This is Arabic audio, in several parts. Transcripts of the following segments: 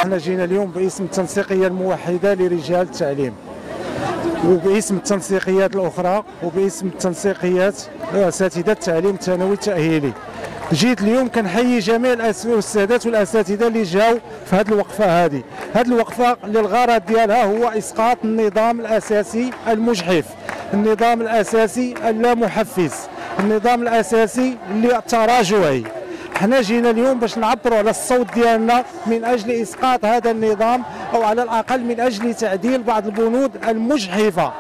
حنا جينا اليوم باسم التنسيقيه الموحده لرجال التعليم، وباسم التنسيقيات الاخرى، وباسم التنسيقيات اساتذه التعليم الثانوي التاهيلي. جيت اليوم كنحيي جميع الاستاذات والاساتذه اللي جاوا في هذه الوقفه هذه. هذه الوقفه اللي الغرض ديالها هو اسقاط النظام الاساسي المجحف، النظام الاساسي اللامحفز، النظام الاساسي اللي التراجعي. حنا جينا اليوم باش نعبروا على الصوت ديالنا من اجل اسقاط هذا النظام، او على الاقل من اجل تعديل بعض البنود المجحفه.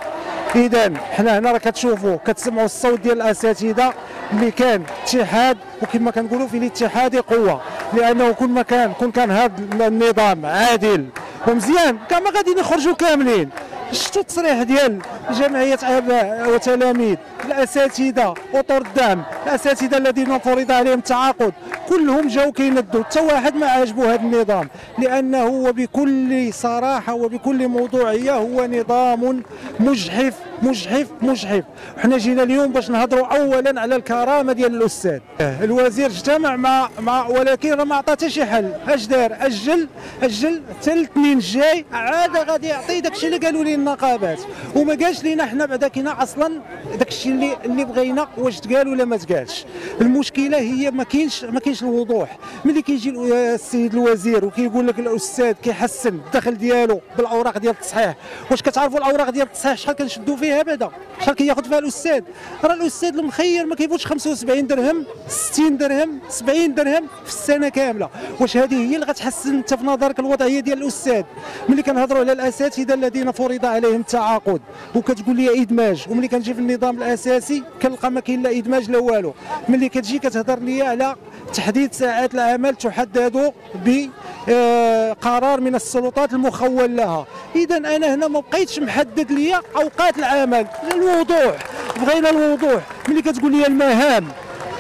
اذا حنا هنا راه كتشوفوا كتسمعوا الصوت ديال الاساتذه اللي كان اتحاد، وكما كنقولوا في الاتحاد قوه، لانه كل كان هذا النظام عادل ومزيان كان ما غادي يخرجوا كاملين. شفتوا التصريح ديال جمعيه اباء وتلاميذ، الاساتذه، اطر الدعم، الاساتذه الذين فرض عليهم التعاقد، كلهم جاوا كيندوا، حتى واحد ما عاجبه هذا النظام، لانه وبكل صراحه وبكل موضوعيه هو نظام مجحف مجحف مجحف. وحنا جينا اليوم باش نهضروا اولا على الكرامه ديال الاستاذ. الوزير اجتمع مع ولكن راه ما عطى حتى شي حل. اش دار؟ اجل حتى الاثنين الجاي عاد غادي يعطي داكشي اللي قالوا لي النقابات، وما قالش لينا حنا بعدا كاينه اصلا داكشي اللي بغينا واش تقال ولا ما تقالش. المشكله هي ما كاينش الوضوح. ملي كيجي السيد الوزير وكيقول لك الاستاذ كيحسن الدخل ديالو بالاوراق ديال التصحيح، واش كتعرفوا الاوراق ديال التصحيح شحال كنشدوا فيها بعدا؟ شحال كياخذ فيها الاستاذ؟ راه الاستاذ المخير ما كيفوتش 75 درهم، 60 درهم، 70 درهم في السنه كامله. واش هذه هي اللي غتحسن انت في نظرك الوضعيه ديال الاستاذ؟ ملي كنهضروا على الاساتذه الذين فرض عليهم التعاقد وكتقول لي ادماج، وملي كنجي في النظام الاساسي كنلقى ما كاين لا ادماج لا والو. ملي كتجي كتهضر لي على تحديد ساعات العمل تحدد بقرار من السلطات المخول لها، اذا انا هنا ما بقيتش محدد لي اوقات العمل. الوضوح، بغينا الوضوح. ملي كتقول لي المهام،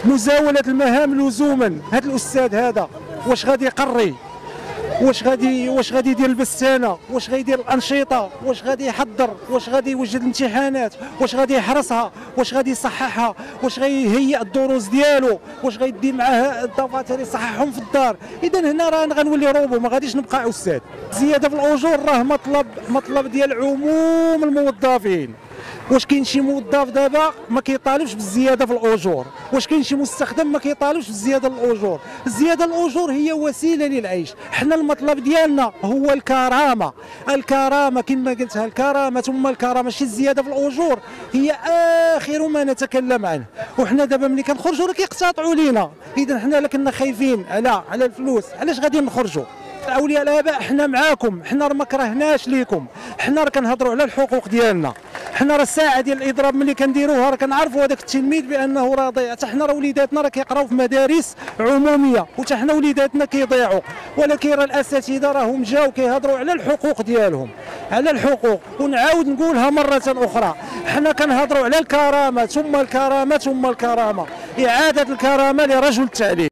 مزاوله المهام لزوما، هذا الاستاذ هذا واش غادي يقري؟ واش غادي يدير البستانه؟ واش غيدير الانشطه؟ واش غادي يحضر؟ واش غادي يوجد الامتحانات؟ واش غادي يحرسها؟ واش غادي يصححها؟ واش غيهيئ الدروس ديالو؟ واش غيدي معاه الدفاتر يصححهم في الدار؟ اذا هنا راه غنولي روبو، ما غاديش نبقى استاذ. زياده في الاجور راه مطلب ديال عموم الموظفين. واش كاين شي موظف دابا ما كيطالبش بالزياده في الاجور؟ واش كاين شي مستخدم ما كيطالبش بالزياده الاجور؟ الزياده الاجور هي وسيله للعيش. حنا المطلب ديالنا هو الكرامه. الكرامه كما قلتها، الكرامه ثم الكرامه، ماشي الزياده في الاجور هي اخر ما نتكلم عنه. وحنا دابا ملي كنخرجوا راه كيقتطعوا لينا، اذا حنا الا كنا خايفين على الفلوس علاش غادي نخرجوا؟ اولياء الاباء حنا معاكم، حنا راه ما كرهناش ليكم، حنا راه كنهضروا على الحقوق ديالنا. حنا راه الساعه ديال الاضراب ملي كنديروها راه كنعرفوا هذاك التلميذ بانه راه ضيع. حتى حنا راه وليداتنا راه كيقراو في مدارس عموميه، وحتى حنا وليداتنا كيضيعوا، ولكن راه الاساتذه راهم جاوا كيهضروا على الحقوق ديالهم، على الحقوق. ونعاود نقولها مره اخرى، حنا كنهضروا على الكرامه ثم الكرامه ثم الكرامه، اعاده الكرامه لرجل التعليم.